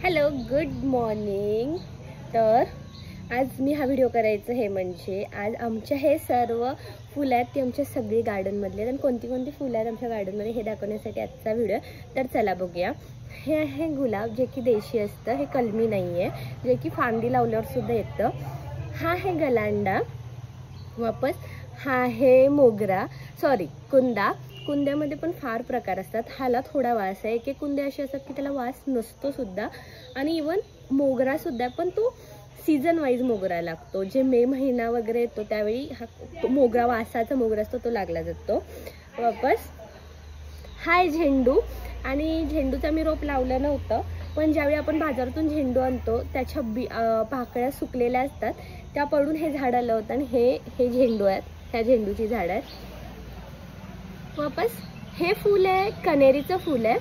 Hello, good morning. तर आज मी हा व्हिडिओ करायचं हे म्हणजे आज आमच्या हे सर्व फुलं आहेत ती आमच्या सगळी गार्डनमधले आहेत आणि कोणती कोणती फुलं आहेत आमच्या गार्डनमध्ये हे दाखवण्यासाठी आजचा व्हिडिओ। तर चला बघूया। हे आहे गुलाब, जे की देशी असतं, हे कलमी नाही आहे, जे की फांदी लावल्यावर सुद्धा येतं। हा आहे गलांडा, वापस हा आहे मोगरा, कुंदा। कुंद्यामध्ये पण फार प्रकार असतात, हाला थोडा वास आहे, एक एक कुंदे असे असतात की त्याला वास नसतो सुद्धा। आणि इवन मोगरा सुद्धा, पण तो सीजन वाईज मोगरा लागतो, जे मे महिना वगैरे येतो त्यावेळी हा मोगरा, वासाचा मोगरा असतो तो लागला जातो। वापस हाय झेंडू, आणि झेंडूचा मी रोप लावलं नव्हतं, पण ज्यावेळी आपण बाजारातून झेंडू आणतो त्याच्या पाकळ्या सुकलेल्या असतात, त्या पडून हे झाड आलं होतं आणि हे झेंडू आहेत, ह्या झेंडूची झाड आहेत। वापस हे फूल आहे कनेरीचं फूल आहे,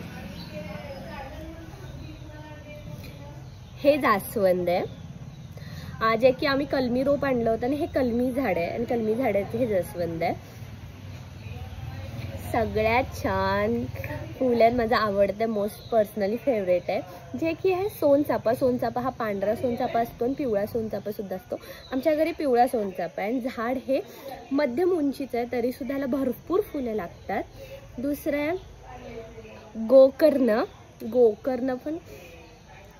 हे जास्वंद आहे, जे की आम्ही कलमी रोप आणलं होतं आणि हे कलमी झाड आहे आणि कलमी झाडाचे हे जास्वंद आहे। सगळ्यात छान फूल आहे, माझं आवडतं, मोस्ट पर्सनली फेवरेट आहे, जे की आहे सोनचाफा। सोनचाफा हा पांढरा सोनचाफा असतो आणि पिवळा सोनचाफा सुद्धा असतो। आमच्या घरी पिवळा सोनचाफा आहे आणि झाड हे मध्यम उंचीचं आहे, तरी सुद्धा याला भरपूर फुलं लागतात। दुसरं गोकर्ण। गोकर्ण पण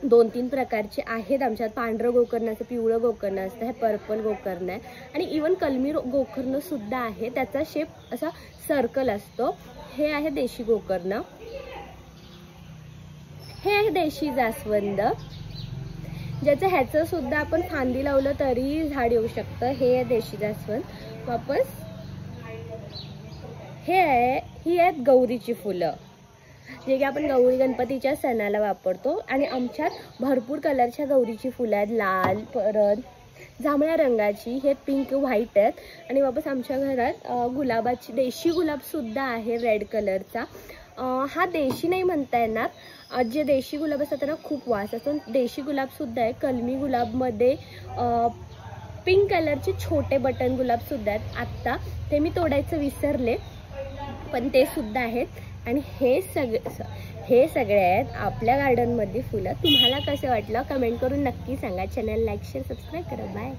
2-3 प्रकारचे आहेत आमच्यात, पांढरं गोकर्ण असतं, पिवळं गोकर्ण असतं, हे पर्पल गोकर्ण आहे आणि इवन कलमी गोकर्ण सुद्धा आहे, त्याचा शेप असा सर्कल असतो। हे आहे देशी गोकर्ण, हे आहे देशी जास्वंद, ह्याचं सुद्धा आपण फांदी लावलं तरी झाड येऊ शकतं, हे आहे देशी जास्वंद। वापस ही आहेत गौरीची फुलं, जे की आपण गौरी गणपतीच्या सणाला वापरतो आणि आमच्यात भरपूर कलरच्या गौरीची फुलं आहेत, लाल, परत जांभळ्या रंगाची, हे पिंक व्हाईट आहेत। आणि वापस आमच्या घरात गुलाबाची देशी गुलाब सुद्धा आहे, रेड कलरचा। हा देशी नाही म्हणता येणार, जे देशी गुलाब असतात त्यांना खूप वास असतो, देशी गुलाब सुद्धा आहे। कलमी गुलाबमध्ये पिंक कलरचे छोटे बटन गुलाब सुद्धा आहेत, आत्ता ते मी तोडायचं विसरले, पण ते सुद्धा आहेत। आणि हे सगळे आहेत आपल्या गार्डनमध्ये फुलं। तुम्हाला कसं वाटलं कमेंट करून नक्की सांगा। चॅनल लाईक, शेअर, सबस्क्राईब करा। बाय।